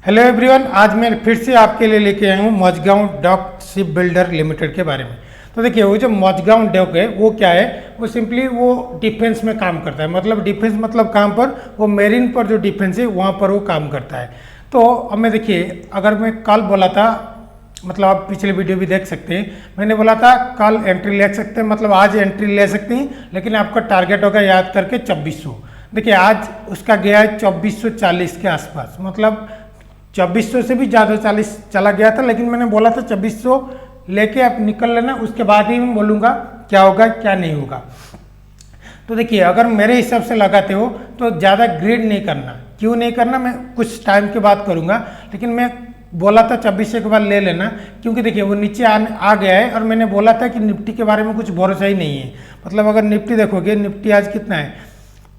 Hello everyone, आज मैं फिर से आपके लिए लेके आया हूँ Mazagon Dock Ship Builder Limited के बारे में। तो देखिए, वो जो मझगांव डॉक है वो क्या है, वो सिंपली वो डिफेंस में काम करता है। मतलब डिफेंस मतलब काम पर, वो मेरीन पर जो डिफेंस है वहाँ पर वो काम करता है। तो अब मैं देखिए, अगर मैं कल बोला था, मतलब आप पिछले वीडियो भी देख सकते हैं, मैंने बोला था कल एंट्री ले सकते हैं, मतलब आज एंट्री ले सकते हैं, लेकिन आपका टारगेट होगा याद करके 2400। देखिए आज उसका गया है 2440 के आसपास, मतलब 2400 से भी ज़्यादा 40 चला गया था, लेकिन मैंने बोला था 2400 लेके आप निकल लेना, उसके बाद ही मैं बोलूँगा क्या होगा क्या नहीं होगा। तो देखिए, अगर मेरे हिसाब से लगाते हो तो ज़्यादा ग्रेड नहीं करना। क्यों नहीं करना मैं कुछ टाइम के बाद करूँगा, लेकिन मैं बोला था 2400 के बाद ले लेना, क्योंकि देखिए वो नीचे आ गया है। और मैंने बोला था कि निफ्टी के बारे में कुछ भरोसा ही नहीं है। मतलब अगर निफ्टी देखोगे, निफ्टी आज कितना है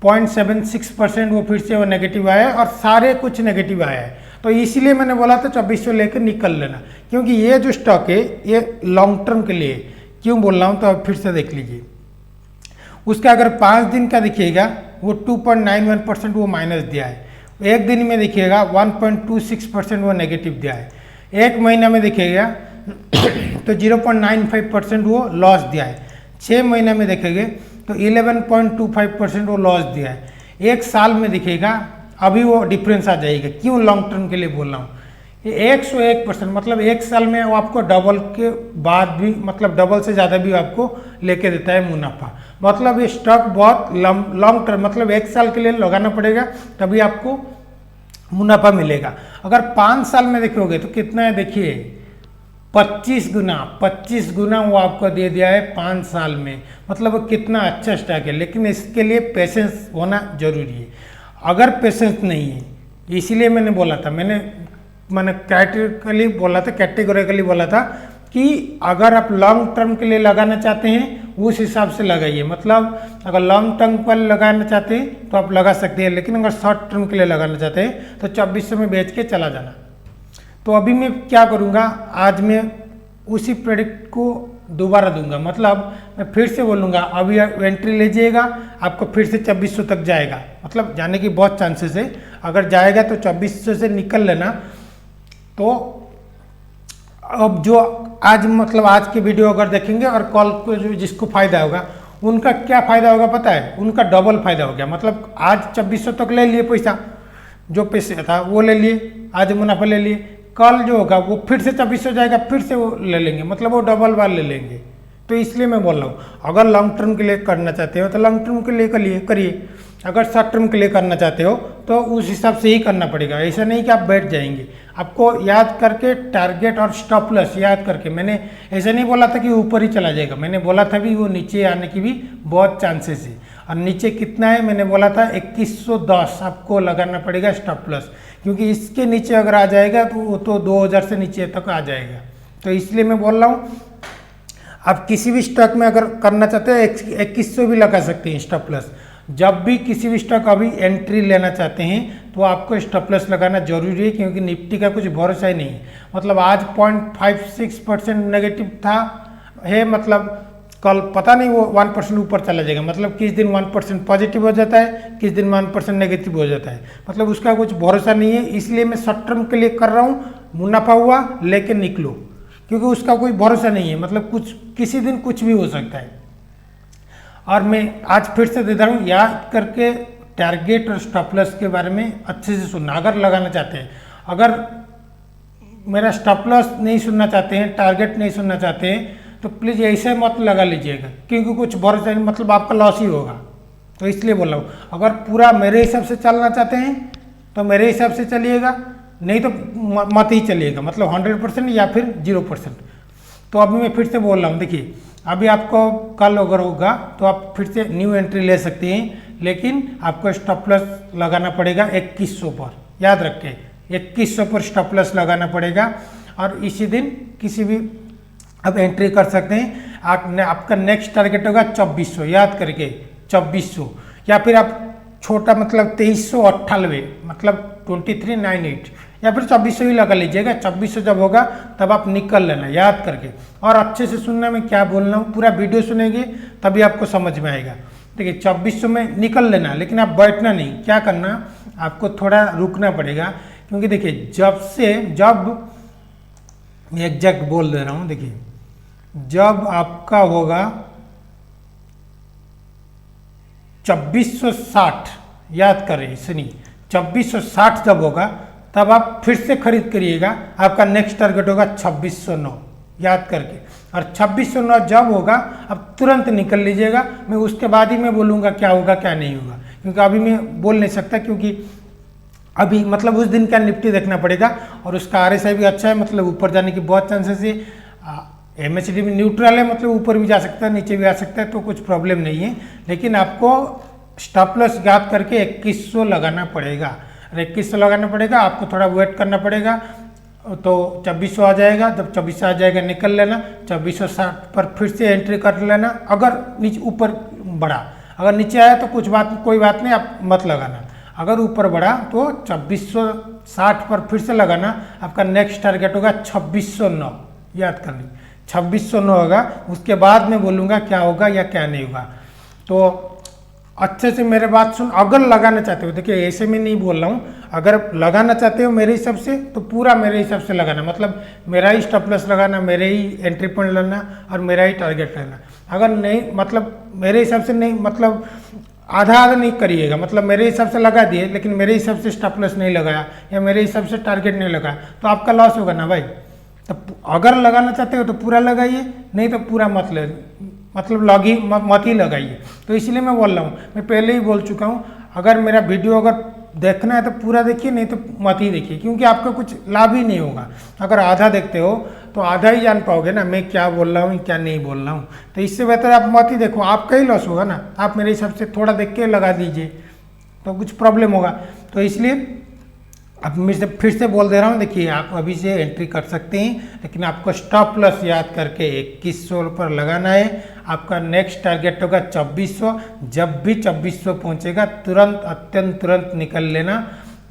0.76% वो फिर से वो नेगेटिव आया है, और सारे कुछ नेगेटिव आया है। तो इसीलिए मैंने बोला था 2400 लेकर निकल लेना, क्योंकि ये जो स्टॉक है ये लॉन्ग टर्म के लिए। क्यों बोल रहा हूँ तो आप फिर से देख लीजिए, उसका अगर 5 दिन का दिखिएगा वो 2.91% वो माइनस दिया है। एक दिन में देखिएगा 1.26% वो नेगेटिव दिया है। एक महीना में देखिएगा तो 0.95% वो लॉस दिया है। 6 महीना में देखेंगे तो 11.25% वो लॉस दिया है। एक साल में दिखेगा अभी वो डिफरेंस आ जाएगा। क्यों लॉन्ग टर्म के लिए बोल रहा हूँ, ये 101%, मतलब एक साल में वो आपको डबल के बाद भी, मतलब डबल से ज़्यादा भी आपको लेके देता है मुनाफा। मतलब ये स्टॉक बहुत लॉन्ग टर्म, मतलब एक साल के लिए लगाना पड़ेगा तभी आपको मुनाफा मिलेगा। अगर 5 साल में देखोगे तो कितना है, देखिए 25 गुना वो आपको दे दिया है 5 साल में। मतलब वो कितना अच्छा स्टॉक है, लेकिन इसके लिए पेशेंस होना जरूरी है। अगर पेशेंस नहीं है, इसीलिए मैंने बोला था, मैंने कैटेगोरिकली बोला था कि अगर आप लॉन्ग टर्म के लिए लगाना चाहते हैं उस हिसाब से लगाइए। मतलब अगर लॉन्ग टर्म पर लगाना चाहते हैं तो आप लगा सकते हैं, लेकिन अगर शॉर्ट टर्म के लिए लगाना चाहते हैं तो 2400 में बेच के चला जाना। तो अभी मैं क्या करूँगा, आज मैं उसी प्रोडक्ट को दोबारा दूंगा। मतलब मैं फिर से बोलूँगा अभी एंट्री लीजिएगा, आपको फिर से 2400 तक जाएगा, मतलब जाने की बहुत चांसेस है। अगर जाएगा तो 2400 से निकल लेना। तो अब जो आज, मतलब आज की वीडियो अगर देखेंगे और कल को जो जिसको फायदा होगा, उनका क्या फायदा होगा पता है, उनका डबल फायदा हो गया। मतलब आज 2400 तक ले लिए पैसा, जो पैसे था वो ले लिए, आज मुनाफा ले लिए, कल जो होगा वो फिर से 2400 जाएगा, फिर से वो ले लेंगे, मतलब वो डबल बार ले लेंगे। तो इसलिए मैं बोल रहा हूँ, अगर लॉन्ग टर्म के लिए करना चाहते हो तो लॉन्ग टर्म के लिए करिए। अगर शॉर्ट टर्म के लिए करना चाहते हो तो उस हिसाब से ही करना पड़ेगा। ऐसा नहीं कि आप बैठ जाएंगे। आपको याद करके टारगेट और स्टॉप लॉस याद करके, मैंने ऐसा नहीं बोला था कि ऊपर ही चला जाएगा, मैंने बोला था भी वो नीचे आने की भी बहुत चांसेस है। और नीचे कितना है, मैंने बोला था 2110 आपको लगाना पड़ेगा स्टॉप लॉस, क्योंकि इसके नीचे अगर आ जाएगा तो वो तो 2000 से नीचे तक आ जाएगा। तो इसलिए मैं बोल रहा हूँ, आप किसी भी स्टॉक में अगर करना चाहते हैं 2100 भी लगा सकते हैं स्टॉप लॉस। जब भी किसी भी स्टॉक अभी एंट्री लेना चाहते हैं तो आपको स्टॉप लॉस लगाना जरूरी है, क्योंकि निफ्टी का कुछ भरोसा ही नहीं है। मतलब आज 0.56% नेगेटिव था है, मतलब कल पता नहीं वो 1% ऊपर चला जाएगा। मतलब किस दिन 1% पॉजिटिव हो जाता है, किस दिन 1% नेगेटिव हो जाता है, मतलब उसका कुछ भरोसा नहीं है। इसलिए मैं शॉर्ट टर्म के लिए कर रहा हूँ, मुनाफा हुआ लेके निकलो, क्योंकि उसका कोई भरोसा नहीं है। मतलब कुछ किसी दिन कुछ भी हो सकता है। और मैं आज फिर से दे रहा हूँ, याद करके टारगेट और स्टॉप लॉस के बारे में अच्छे से सुनना अगर लगाना चाहते हैं। अगर मेरा स्टॉप लॉस नहीं सुनना चाहते हैं, टारगेट नहीं सुनना चाहते हैं, तो प्लीज़ ऐसे मत लगा लीजिएगा, क्योंकि कुछ भरोसा नहीं, मतलब आपका लॉस ही होगा। तो इसलिए बोल रहा हूँ, अगर पूरा मेरे हिसाब से चलना चाहते हैं तो मेरे हिसाब से चलिएगा, नहीं तो मत ही चलिएगा, मतलब 100% या फिर 0%। तो अभी मैं फिर से बोल रहा हूँ, देखिए अभी आपको कल अगर होगा तो आप फिर से न्यू एंट्री ले सकते हैं, लेकिन आपको स्टॉप लॉस लगाना पड़ेगा 2100 पर। याद रखें 2100 पर स्टॉप लॉस लगाना पड़ेगा, और इसी दिन किसी भी आप एंट्री कर सकते हैं। आपका नेक्स्ट टारगेट होगा 2400, याद करके 2400, या फिर आप छोटा मतलब 2398, मतलब 2398, या फिर 2400 ही लगा लीजिएगा। 2400 जब होगा तब आप निकल लेना, याद करके। और अच्छे से सुनना मैं क्या बोल रहा हूँ, पूरा वीडियो सुनेंगे तभी आपको समझ में आएगा। देखिए 2400 में निकल लेना, लेकिन आप बैठना नहीं। क्या करना, आपको थोड़ा रुकना पड़ेगा, क्योंकि देखिए जब मैं एग्जैक्ट बोल दे रहा हूँ, देखिए जब आपका होगा 2460, याद करें सुनिए, 2460 जब होगा तब आप फिर से खरीद करिएगा, आपका नेक्स्ट टारगेट होगा 2609, याद करके। और 2609 जब होगा अब तुरंत निकल लीजिएगा, मैं उसके बाद ही मैं बोलूँगा क्या होगा क्या नहीं होगा, क्योंकि अभी मैं बोल नहीं सकता, क्योंकि अभी मतलब उस दिन का निफ्टी देखना पड़ेगा। और उसका RSI भी अच्छा है, मतलब ऊपर जाने की बहुत चांसेस है। MACD भी न्यूट्रल है, मतलब ऊपर भी जा सकता है नीचे भी आ सकता है, तो कुछ प्रॉब्लम नहीं है। लेकिन आपको स्टॉप लॉस याद करके 2100 लगाना पड़ेगा, और 2100 लगाना पड़ेगा, आपको थोड़ा वेट करना पड़ेगा, तो 2400 आ जाएगा। जब 2400 आ जाएगा निकल लेना, 2460 पर फिर से एंट्री कर लेना। अगर नीचे ऊपर बढ़ा, अगर नीचे आया तो कोई बात नहीं, आप मत लगाना। अगर ऊपर बढ़ा तो 2460 पर फिर से लगाना, आपका नेक्स्ट टारगेट होगा 2609, याद कर लीजिए 2609 होगा। उसके बाद मैं बोलूँगा क्या होगा या क्या नहीं होगा। तो अच्छे से मेरे बात सुन, अगर लगाना चाहते हो, देखिए ऐसे में नहीं बोल रहा हूँ, अगर लगाना चाहते हो मेरे हिसाब से तो पूरा मेरे हिसाब से लगाना, मतलब मेरा ही स्टॉप लॉस लगाना, मेरे ही एंट्री पॉइंट लेना और मेरा ही टारगेट लेना। अगर नहीं, मतलब मेरे हिसाब से नहीं, मतलब आधा नहीं करिएगा, मतलब मेरे हिसाब से लगा दिए लेकिन मेरे हिसाब से स्टॉप लॉस नहीं लगाया या मेरे हिसाब से टारगेट नहीं लगाया, तो आपका लॉस होगा ना भाई। तो अगर लगाना चाहते हो तो पूरा लगाइए, नहीं तो पूरा मत ही लगाइए। तो इसलिए मैं बोल रहा हूँ, मैं पहले ही बोल चुका हूँ, अगर मेरा वीडियो अगर देखना है तो पूरा देखिए, नहीं तो मत ही देखिए, क्योंकि आपका कुछ लाभ ही नहीं होगा। अगर आधा देखते हो तो आधा ही जान पाओगे ना मैं क्या बोल रहा हूँ क्या नहीं बोल रहा हूँ। तो इससे बेहतर आप मत ही देखो, आपका ही लॉस होगा ना। आप मेरे हिसाब से थोड़ा देख के लगा दीजिए तो कुछ प्रॉब्लम होगा। तो इसलिए अब मैं फिर से बोल दे रहा हूँ, देखिए आप अभी से एंट्री कर सकते हैं, लेकिन आपको स्टॉप लॉस याद करके 2100 पर लगाना है। आपका नेक्स्ट टारगेट होगा 2400। जब भी 2400 पहुँचेगा तुरंत तुरंत निकल लेना।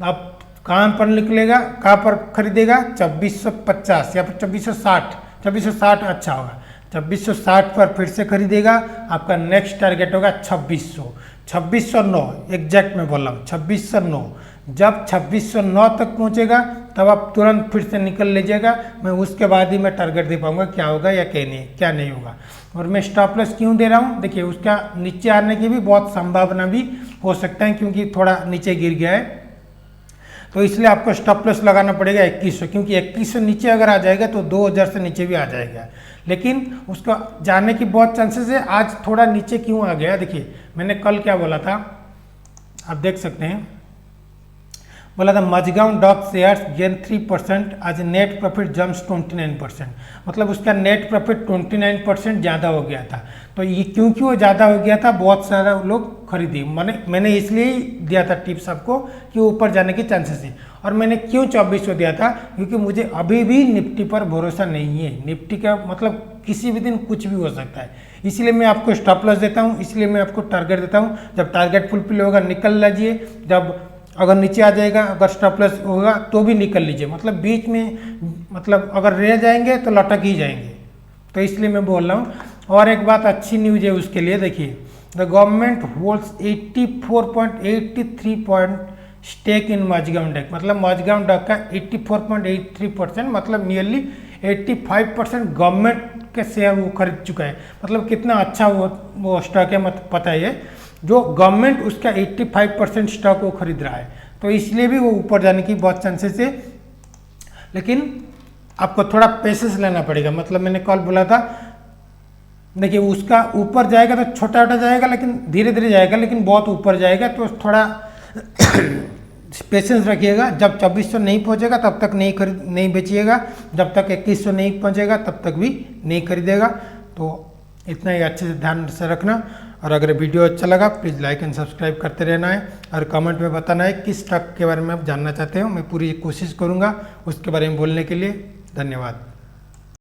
आप कहाँ पर निकलेगा, कहाँ पर खरीदेगा, 2450 या फिर 2460, 2460 अच्छा होगा। 2460 पर फिर से खरीदेगा, आपका नेक्स्ट टारगेट होगा 2600, 2609 एग्जैक्ट में बोल रहा हूँ 2609। जब 2609 तक पहुँचेगा तब आप तुरंत फिर से निकल लीजिएगा। मैं उसके बाद ही मैं टारगेट दे पाऊँगा क्या होगा या क्या नहीं होगा। और मैं स्टॉप लॉस क्यों दे रहा हूँ, देखिए उसका नीचे आने की भी बहुत संभावना भी हो सकता है, क्योंकि थोड़ा नीचे गिर गया है, तो इसलिए आपको स्टॉप लॉस लगाना पड़ेगा 2100, क्योंकि 2100 नीचे अगर आ जाएगा तो 2000 से नीचे भी आ जाएगा, लेकिन उसका जाने की बहुत चांसेस है। आज थोड़ा नीचे क्यों आ गया, देखिए मैंने कल क्या बोला था, आप देख सकते हैं, बोला था मजगांव डॉक शेयर्स गेन 3%, आज नेट प्रॉफिट जम्प्स 29%, मतलब उसका नेट प्रॉफिट 29% ज़्यादा हो गया था। तो ये क्योंकि वो ज़्यादा हो गया था, बहुत सारा लोग खरीदी, मैंने इसलिए ही दिया था टिप्स आपको कि ऊपर जाने की चांसेस है। और मैंने क्यों 2400 दिया था, क्योंकि मुझे अभी भी निफ्टी पर भरोसा नहीं है। निफ्टी का मतलब किसी भी दिन कुछ भी हो सकता है, इसलिए मैं आपको स्टॉप लॉस देता हूँ, इसलिए मैं आपको टारगेट देता हूँ। जब टारगेट फुलफिल होगा निकल लीजिए, जब अगर नीचे आ जाएगा, अगर स्टॉप लॉस होगा तो भी निकल लीजिए, मतलब बीच में मतलब अगर रह जाएंगे तो लटक ही जाएंगे। तो इसलिए मैं बोल रहा हूँ। और एक बात अच्छी न्यूज है उसके लिए, देखिए the government holds 84.83 point stake in Mazagon Dock, मतलब मजगांव डॉक का 84.83%, मतलब नियरली 85% गवर्नमेंट के शेयर वो खरीद चुका है। मतलब कितना अच्छा वो स्टॉक है, मत पता है, जो गवर्नमेंट उसका 85% स्टॉक वो खरीद रहा है, तो इसलिए भी वो ऊपर जाने की बहुत चांसेस है। लेकिन आपको थोड़ा पेशेंस लेना पड़ेगा, मतलब मैंने कल बोला था, देखिए उसका ऊपर जाएगा तो छोटा छोटा जाएगा, लेकिन धीरे धीरे जाएगा, लेकिन बहुत ऊपर जाएगा, तो थोड़ा पेशेंस रखिएगा। जब 2400 नहीं पहुंचेगा तब तक नहीं बेचिएगा, जब तक 2100 नहीं पहुंचेगा तब तक भी नहीं खरीदेगा। तो इतना ही अच्छे से ध्यान से रखना। और अगर वीडियो अच्छा लगा प्लीज़ लाइक एंड सब्सक्राइब करते रहना है, और कमेंट में बताना है किस स्टॉक के बारे में आप जानना चाहते हो। मैं पूरी कोशिश करूँगा उसके बारे में बोलने के लिए। धन्यवाद।